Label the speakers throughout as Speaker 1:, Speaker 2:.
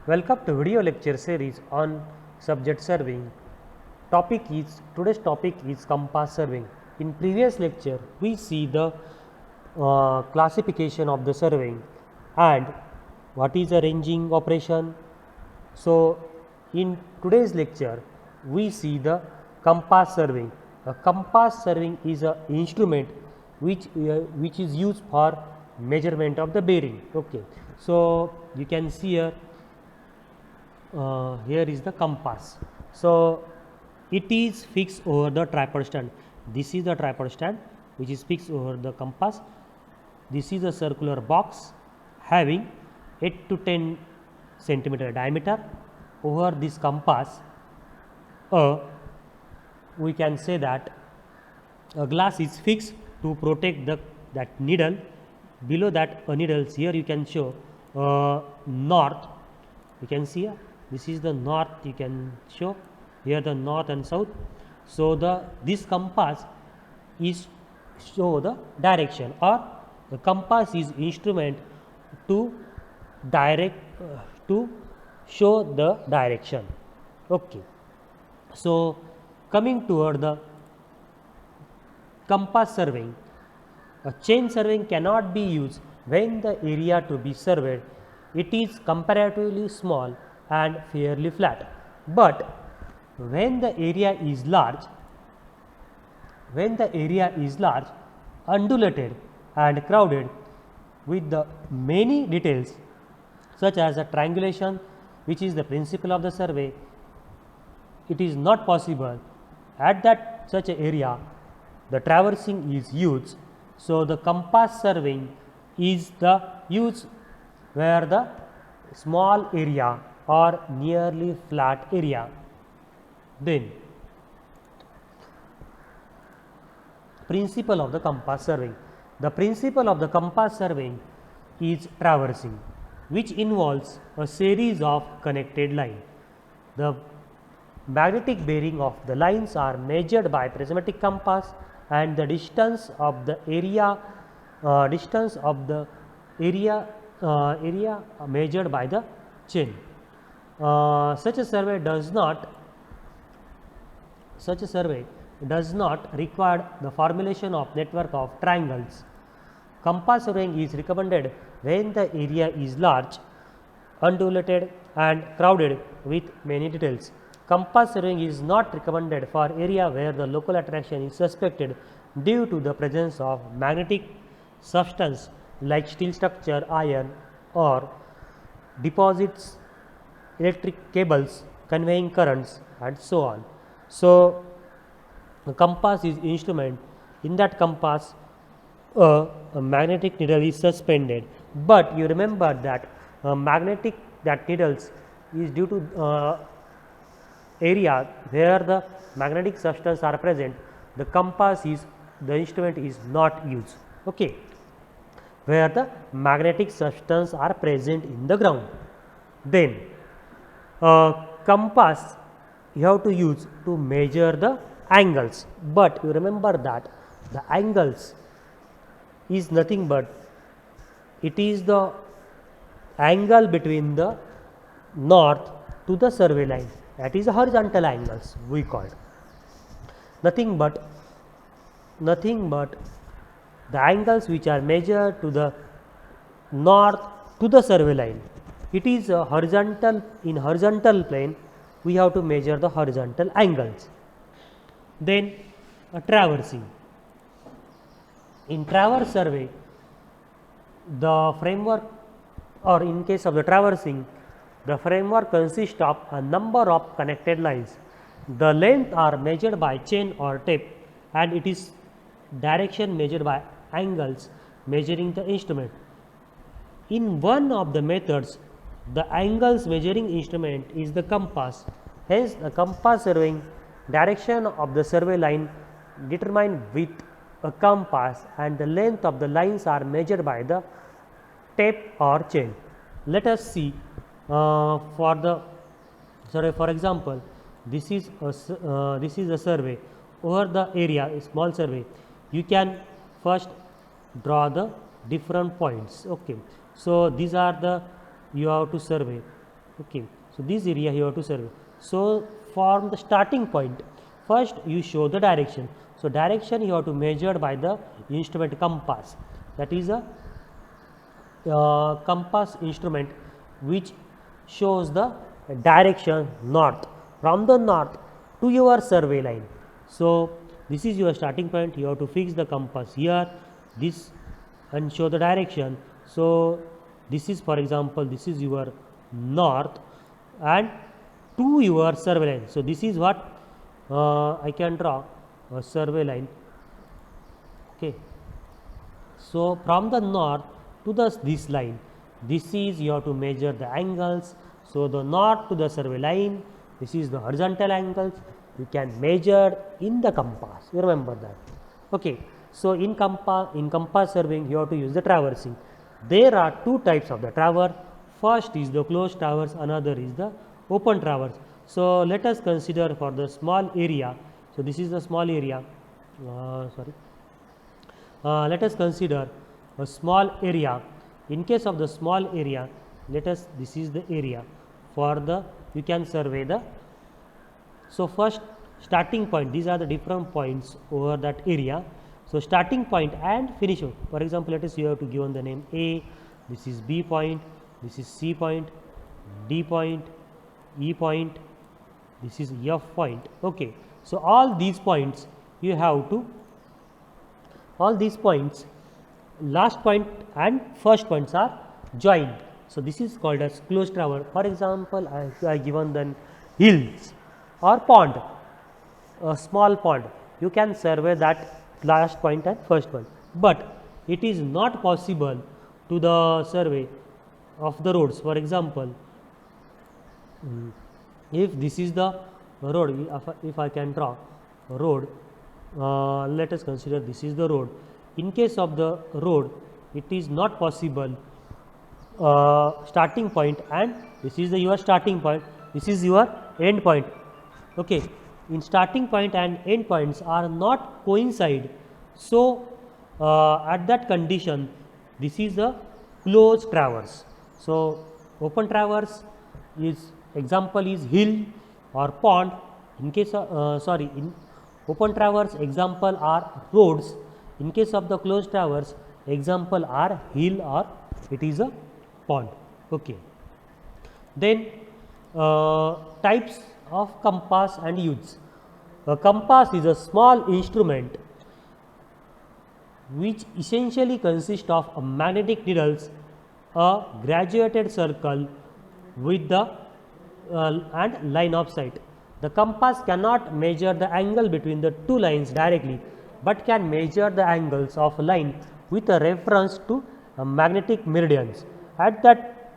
Speaker 1: Welcome to video lecture series on subject surveying. Today's topic is compass surveying. In previous lecture, we see the classification of the surveying and what is a ranging operation. So, in today's lecture, we see the compass surveying. A compass surveying is an instrument which is used for measurement of the bearing. Okay, so you can see here. Here is the compass. So, it is fixed over the tripod stand. This is the tripod stand which is fixed over the compass. This is a circular box having 8 to 10 centimeter diameter. Over this compass, we can say that a glass is fixed to protect that needle. Below that needles, here you can show north. You can see here, this is the north. You can show here the north and south. So this compass is show the direction, or the compass is instrument to to show the direction. Okay, so coming toward the compass surveying, a chain surveying cannot be used when the area to be surveyed it is comparatively small and fairly flat, but when the area is large, undulated and crowded with the many details such as a triangulation, which is the principle of the survey, it is not possible at that such a area the traversing is used. So the compass surveying is the use where the small area or nearly flat area. Then principle of the compass surveying. The principle of the compass surveying is traversing, which involves a series of connected lines. The magnetic bearing of the lines are measured by prismatic compass, and the distance of the area measured by the chain. Such a survey does not require the formulation of network of triangles. Compass surveying is recommended when the area is large, undulated and crowded with many details. Compass surveying is not recommended for area where the local attraction is suspected due to the presence of magnetic substance like steel structure, iron, or deposits, electric cables conveying currents, and so on. So the compass is instrument. In that compass, a magnetic needle is suspended, but you remember that needles is due to area where the magnetic substance are present. The instrument is not used. Okay, where the magnetic substance are present in the ground. Then compass you have to use to measure the angles, but you remember that the angles is nothing but it is the angle between the north to the survey line, that is horizontal angles we called. Nothing but the angles which are measured to the north to the survey line. It is a horizontal. In horizontal plane we have to measure the horizontal angles. Then traversing. In traverse survey, the framework, or in case of the traversing, the framework consists of a number of connected lines. The length are measured by chain or tape, and it is direction measured by angles measuring the instrument. In one of the methods, the angles measuring instrument is the compass. Hence, the compass surveying direction of the survey line determined with a compass, and the length of the lines are measured by the tape or chain. Let us see for example, this is a survey over the area, a small survey. You can first draw the different points. Okay, so these are the you have to survey. Okay, so this area you have to survey. So from the starting point, first you show the direction. So direction you have to measure by the instrument compass. That is a compass instrument which shows the direction north, from the north to your survey line. So this is your starting point. You have to fix the compass here, this, and show the direction. So this is, for example, this is your north and to your survey line. So this is what I can draw a survey line. Okay, so from the north to this line, this is you have to measure the angles. So the north to the survey line, this is the horizontal angles you can measure in the compass. You remember that. Okay, so in compass surveying you have to use the traversing. There are two types of the traverse. First is the closed traverse, another is the open traverse. So let us consider for the small area. So this is the small area. Let us consider a small area. In case of the small area, this is the area for the, you can survey the. So first starting point, these are the different points over that area. So starting point and finish. For example, let us, you have to given the name A, this is B point, this is C point, D point, E point, this is F point. Okay, so all these points you have to, all these points, last point and first points are joined. So this is called as closed traverse. For example, I given the hills or pond, a small pond, you can survey that last point and first point, but it is not possible to the survey of the roads. For example, if this is the road, if I can draw a road, let us consider this is the road. In case of the road, it is not possible starting point and this is the your starting point, this is your end point. Okay, in starting point and end points are not coincide. So at that condition, this is a closed traverse. So open traverse is, example is hill or pond. In case of in open traverse, example are roads. In case of the closed traverse, example are hill or it is a pond. Okay. Then types of compass and use. A compass is a small instrument which essentially consists of a magnetic needles, a graduated circle with the and line of sight. The compass cannot measure the angle between the two lines directly, but can measure the angles of a line with a reference to magnetic meridians at that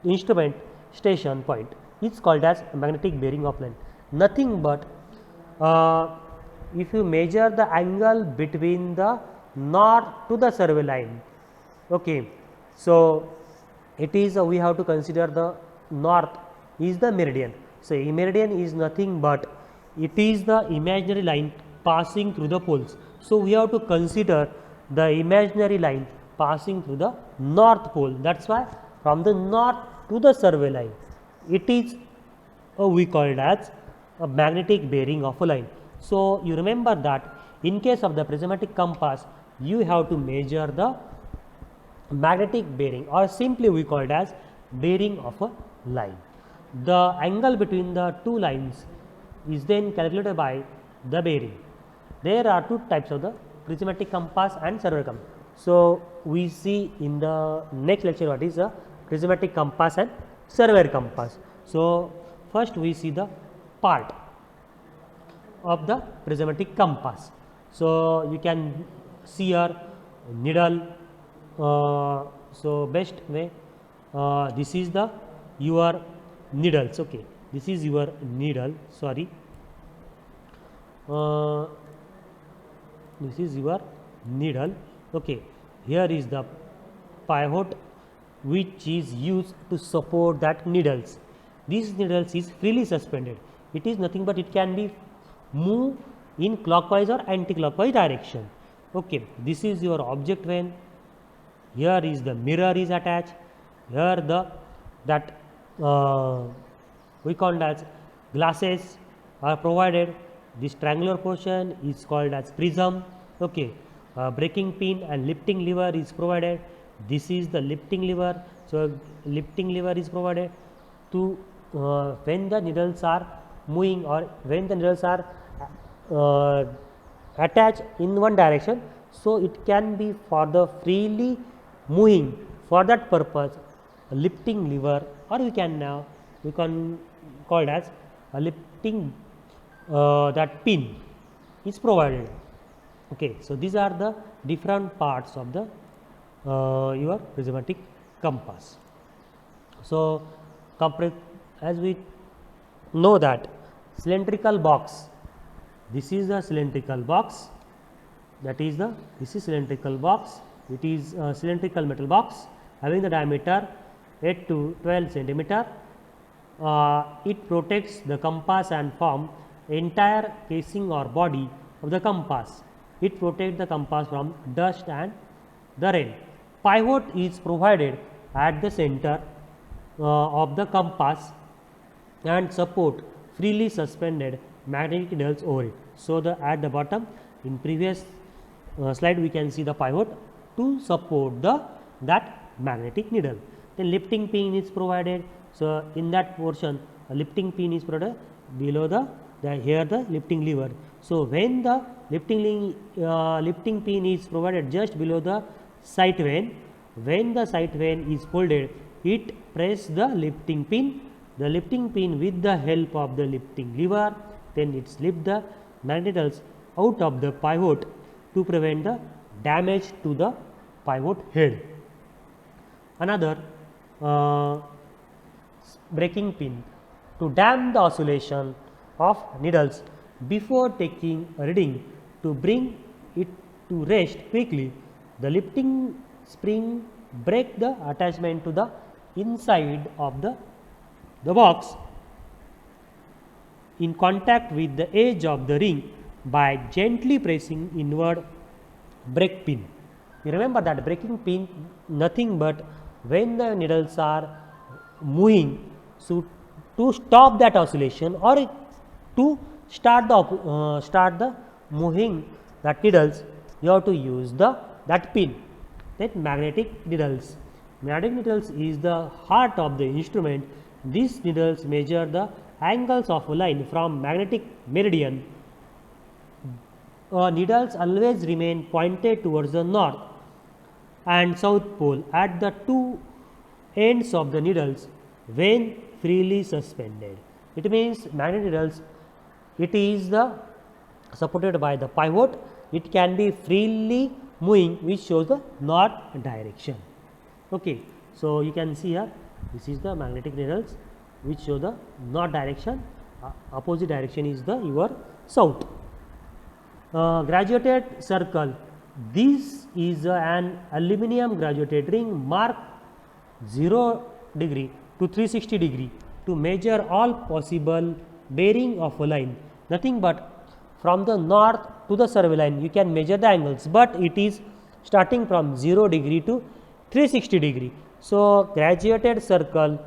Speaker 1: instrument station point. It's called as magnetic bearing of line. Nothing but if you measure the angle between the north to the survey line. Okay, so it is we have to consider the north is the meridian. So a meridian is nothing but it is the imaginary line passing through the poles. So we have to consider the imaginary line passing through the north pole. That's why from the north to the survey line, it is we call it as a magnetic bearing of a line. So you remember that in case of the prismatic compass, you have to measure the magnetic bearing, or simply we call it as bearing of a line. The angle between the two lines is then calculated by the bearing. There are two types of the prismatic compass and survey compass. So we see in the next lecture what is a prismatic compass and survey compass. So first we see the part of the prismatic compass. So you can see here needle. So best way, this is the your needles. Okay, this is your needle. Sorry, this is your needle. Okay, here is the pivot which is used to support that needles. These needles is freely suspended. It is nothing but it can be move in clockwise or anti-clockwise direction. Okay, this is your object vane. Here is the mirror is attached. Here the that uh, we call as glasses are provided. This triangular portion is called as prism. Okay, braking pin and lifting lever is provided. This is the lifting lever. So lifting lever is provided to when the needles are moving or when the needles are uh, attached in one direction. So it can be for the freely moving. For that purpose, a lifting lever, or we can call it as a lifting that pin is provided. Okay, so these are the different parts of the your prismatic compass. So as we know that cylindrical box, this is the cylindrical box, that is the this is cylindrical box. It is a cylindrical metal box having the diameter 8 to 12 centimeter. It protects the compass and form entire casing or body of the compass. It protects the compass from dust and the rain. Pivot is provided at the center of the compass and support freely suspended magnetic needles over it. So at the bottom in previous slide we can see the pivot to support that magnetic needle. Then lifting pin is provided. So in that portion a lifting pin is provided below the here the lifting lever. So when the lifting pin is provided just below the sight vein, when the sight vein is folded, it press the lifting pin with the help of the lifting lever, then it slip the magnetic needles out of the pivot to prevent the damage to the pivot head. Another braking pin to dam the oscillation of needles before taking a reading to bring it to rest quickly. The lifting spring break the attachment to the inside of the box in contact with the edge of the ring by gently pressing inward brake pin. You remember that braking pin nothing but when the needles are moving, so to stop that oscillation or to start the moving that needles, you have to use that pin. Then magnetic needles. Magnetic needles is the heart of the instrument. These needles measure the angles of a line from magnetic meridian. Needles always remain pointed towards the north and south pole at the two ends of the needles when freely suspended. It means magnetic needles, it is the supported by the pivot, it can be freely moving, which shows the north direction. Okay, so you can see here this is the magnetic needles which show the north direction, opposite direction is the your south. Graduated circle, this is an aluminum graduated ring marked 0 degree to 360 degree to measure all possible bearing of a line. Nothing but from the north to the survey line you can measure the angles, but it is starting from 0 degree to 360 degree. So graduated circle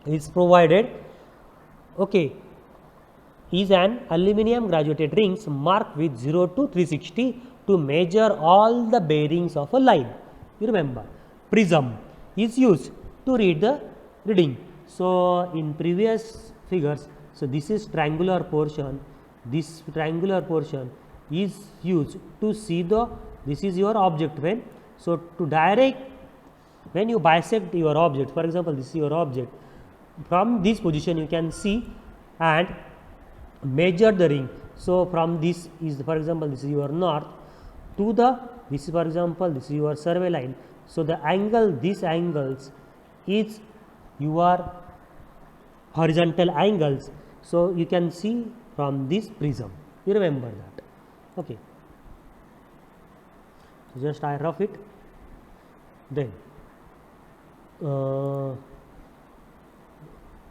Speaker 1: is provided, okay, is an aluminum graduated rings marked with 0 to 360 to measure all the bearings of a line. You remember, prism is used to read the reading. So in previous figures, so this is triangular portion, this triangular portion is used to see this is your object vein. So to direct, when you bisect your object, for example this is your object, from this position you can see and measure the ring. So from this is, for example this is your north to this is, for example this is your survey line. So the angle, these angles is your horizontal angles. So you can see from this prism, you remember that. Okay, so just I rough it. Then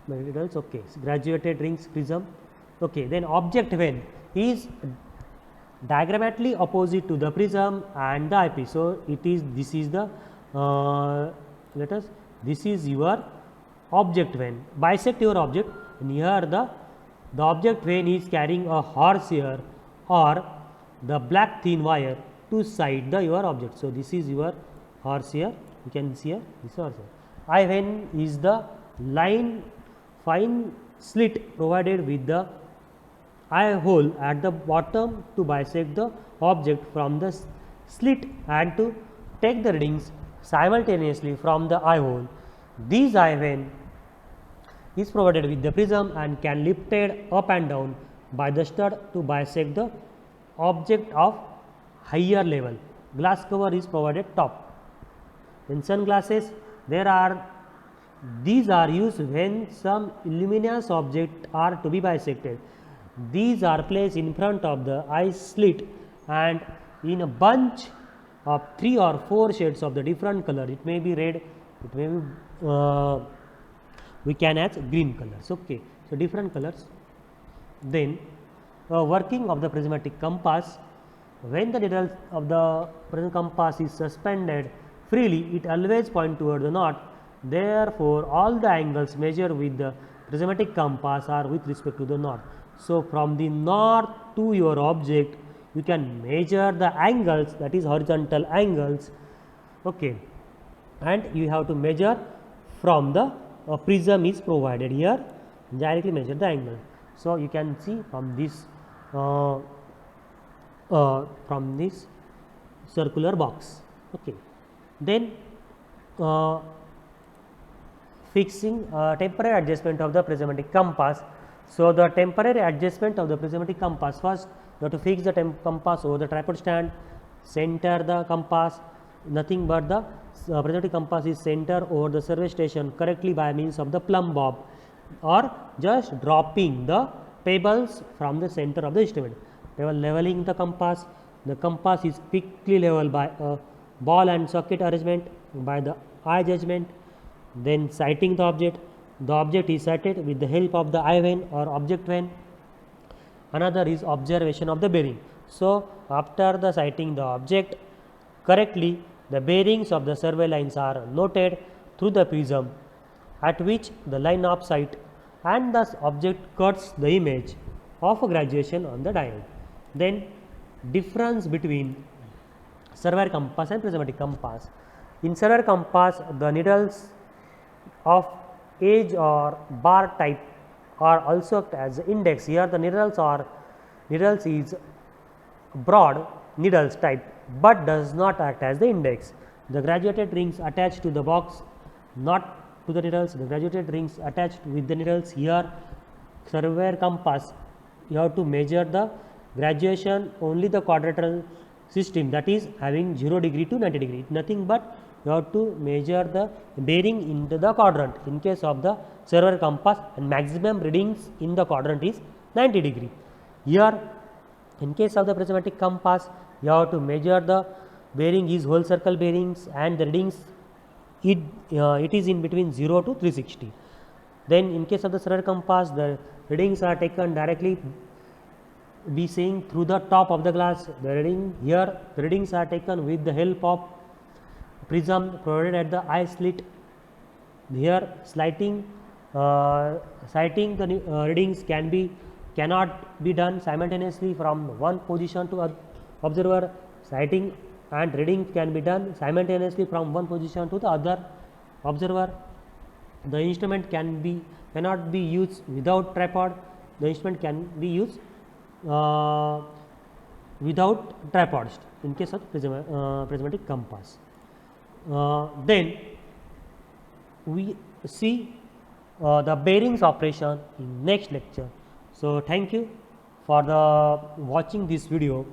Speaker 1: materials, okay, so graduated rings prism. Okay, then object vein is diagrammatically opposite to the prism and the eyepiece. So it is, this is the let us, this is your object vane. Bisect your object, and here the object vane is carrying a horsehair or the black thin wire to side the your object. So, this is your horsehair, you can see here this is horsehair. Eye vane is the line fine slit provided with the eye hole at the bottom to bisect the object from the slit and to take the readings simultaneously from the eye hole. This eye vane is provided with the prism and can lifted up and down by the stud to bisect the object of higher level. Glass cover is provided top. In sunglasses, these are used when some luminous objects are to be bisected. These are placed in front of the eye slit and in a bunch of 3 or 4 shades of the different color. It may be red, it may be we can add green colors. Okay, so different colors. Then working of the prismatic compass. When the needle of the prismatic compass is suspended freely, it always point toward the north. Therefore, all the angles measured with the prismatic compass are with respect to the north. So, from the north to your object, you can measure the angles, that is horizontal angles, okay, and you have to measure from the prism is provided here, directly measure the angle. So, you can see from this circular box. Okay. Then fixing temporary adjustment of the prismatic compass. So, the temporary adjustment of the prismatic compass, first you have to fix the compass over the tripod stand, center the compass, nothing but the prismatic compass is center over the survey station correctly by means of the plumb bob or just dropping the pebbles from the center of the instrument. Leveling the compass is quickly leveled by a ball and socket arrangement by the eye judgment. Then sighting the object is sighted with the help of the eye vane or object vane. Another is observation of the bearing. So, after the sighting the object correctly, the bearings of the survey lines are noted through the prism at which the line of sight and the object cuts the image of a graduation on the diode. Then difference between surveyor compass and prismatic compass. In surveyor compass, the needles of edge or bar type are also act as index. Here the needles is broad needles type, but does not act as the index. The graduated rings attached to the box, not to the needles. The graduated rings attached with the needles. Here surveyor compass, you have to measure the graduation only the quadrilateral system, that is having 0 degree to 90 degree, nothing but you have to measure the bearing into the quadrant in case of the surveyor compass, and maximum readings in the quadrant is 90 degree. Here in case of the prismatic compass, you have to measure the bearing is whole circle bearings and the readings it is in between 0 to 360. Then in case of the surveyor compass, the readings are taken directly be seeing through the top of the glass. The readings are taken with the help of prism provided at the eye slit. Here sighting the readings cannot be done simultaneously from one position to observer. Sighting and reading can be done simultaneously from one position to the other observer. The instrument cannot be used without tripod. The instrument can be used without tripods in case of prismatic compass. Then we see the bearings operation in next lecture. So, thank you for watching this video.